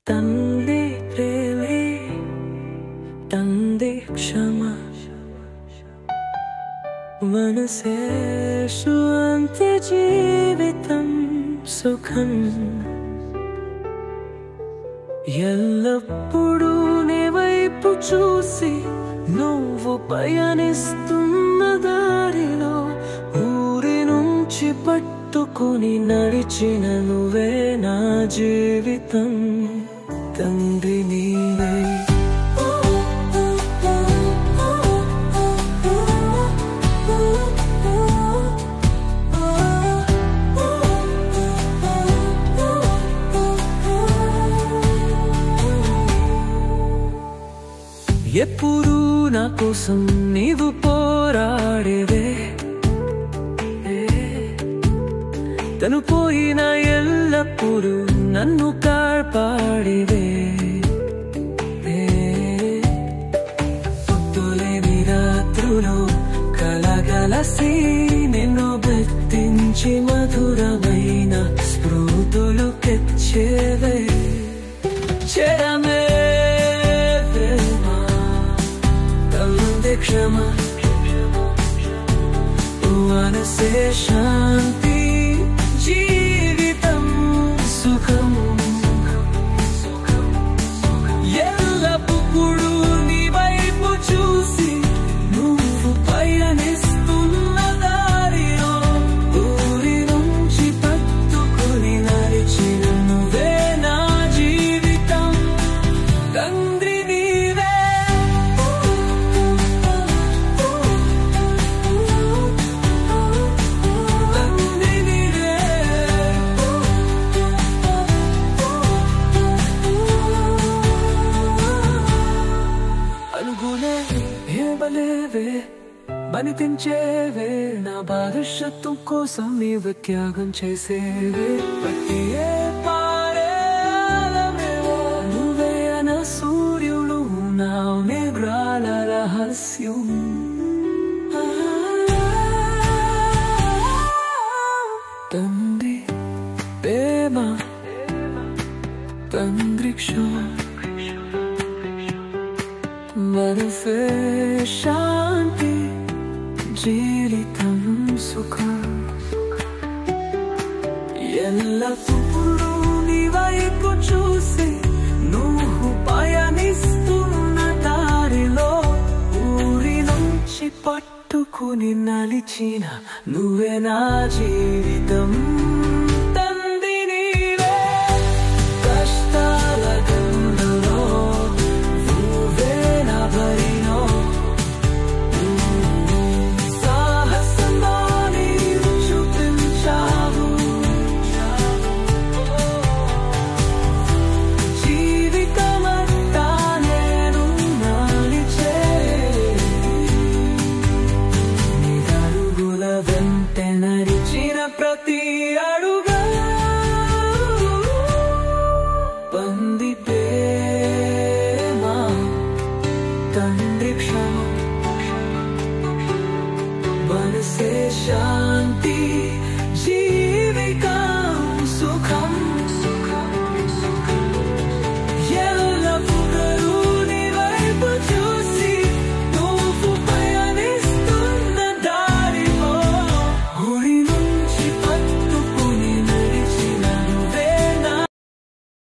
తందే ప్రేమే తందే క్షమ మనసే శాంతి జీవితం సుఖం ఎల్లప్పుడూ నీ వైపు చూసి నువ్వు పయనిస్తున్న దారిలో ఊరి నుంచి పట్టుకొని నడిచిన నువ్వే నా జీవితం తండ్రి నీవే ఎప్పుడూ నా కోసం నీవు పోరాడేవే తను పోయిన ఎల్లప్పుడూ నన్ను కాపాడేవే పొద్దులేని రాత్రులు కలగలసి నిన్ను బెత్తించి మధురమైన స్మృతులు తెచ్చేవే చెరమే క్షమ మనసే శాంతి జీవితం సుఖం ఎల్లప్పుడూ నీ వైపు చూసి నువ్వు పయనిస్తున్న దారిలో ఊరి నుంచి పట్టుకొని నడిచిన నువ్వే నా జీవితం తండ్రి నీవే బలేవే బనిపించేవే నా భవిష్యత్తు కోసం నీవు త్యాగం చేసేవే ప్రతి పారేవో నువ్వే నా సూర్యుడు నా మేఘాల రహస్యం తండ్రి ప్రేమ తండ్రి క్షమ మనసే శాంతి జీవితం సుఖం ఎల్లప్పుడూ నీ వైపు చూసి నువ్వు పయనిస్తున్న దారిలో ఊరి నుంచి పట్టుకుని నలిచిన నువ్వే నా జీవితం